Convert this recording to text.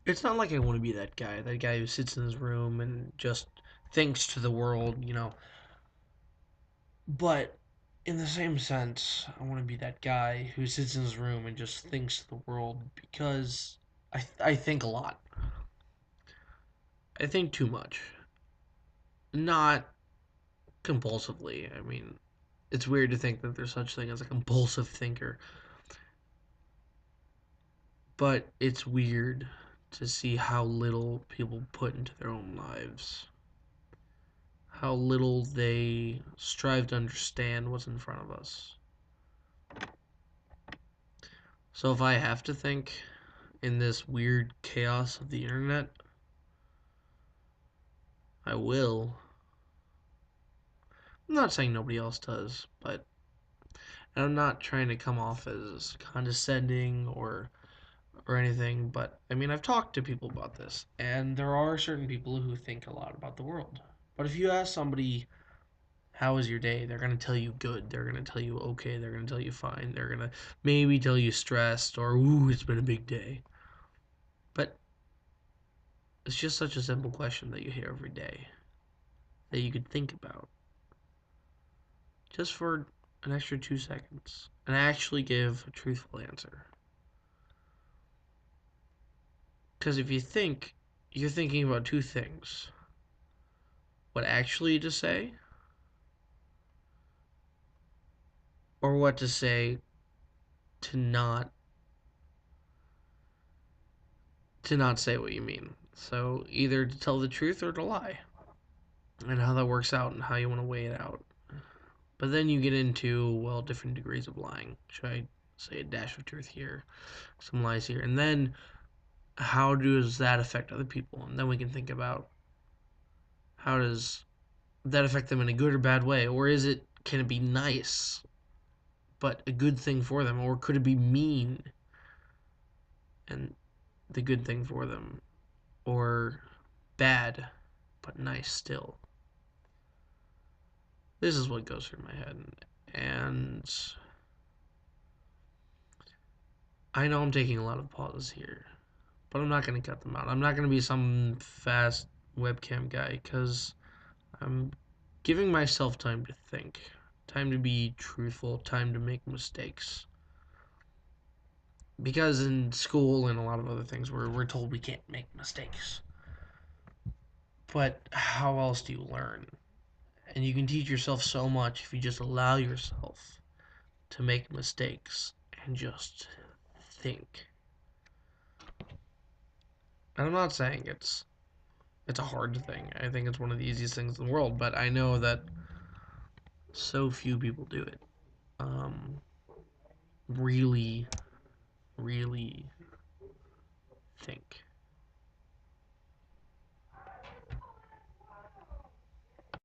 It's not like I want to be that guy who sits in his room and just thinks to the world, you know. But in the same sense, I want to be that guy who sits in his room and just thinks to the world because I think a lot. I think too much. Not compulsively. I mean, it's weird to think that there's such thing as a compulsive thinker, but it's weird to see how little people put into their own lives. How little they strive to understand what's in front of us. So if I have to think in this weird chaos of the internet, I will. I'm not saying nobody else does, but I'm not trying to come off as condescending or anything, but I mean, I've talked to people about this, and there are certain people who think a lot about the world. But if you ask somebody, how was your day? They're going to tell you good. They're going to tell you okay. They're going to tell you fine. They're going to maybe tell you stressed or, ooh, it's been a big day. But it's just such a simple question that you hear every day that you could think about just for an extra 2 seconds and actually give a truthful answer. Because if you think, you're thinking about two things: what actually to say, or what to say to not say what you mean. So either to tell the truth or to lie, and how that works out and how you want to weigh it out. But then you get into, well, different degrees of lying. Should I say a dash of truth here, some lies here, and then how does that affect other people? And then we can think about, how does that affect them in a good or bad way, or is it, can it be nice but a good thing for them, or could it be mean and the good thing for them, or bad but nice still? This is what goes through my head, and I know I'm taking a lot of pauses here, but I'm not going to cut them out. I'm not going to be some fast webcam guy because I'm giving myself time to think, time to be truthful, time to make mistakes. Because in school and a lot of other things, we're told we can't make mistakes. But how else do you learn? And you can teach yourself so much if you just allow yourself to make mistakes and just think. And I'm not saying it's a hard thing. I think it's one of the easiest things in the world, but I know that so few people do it. Really, really.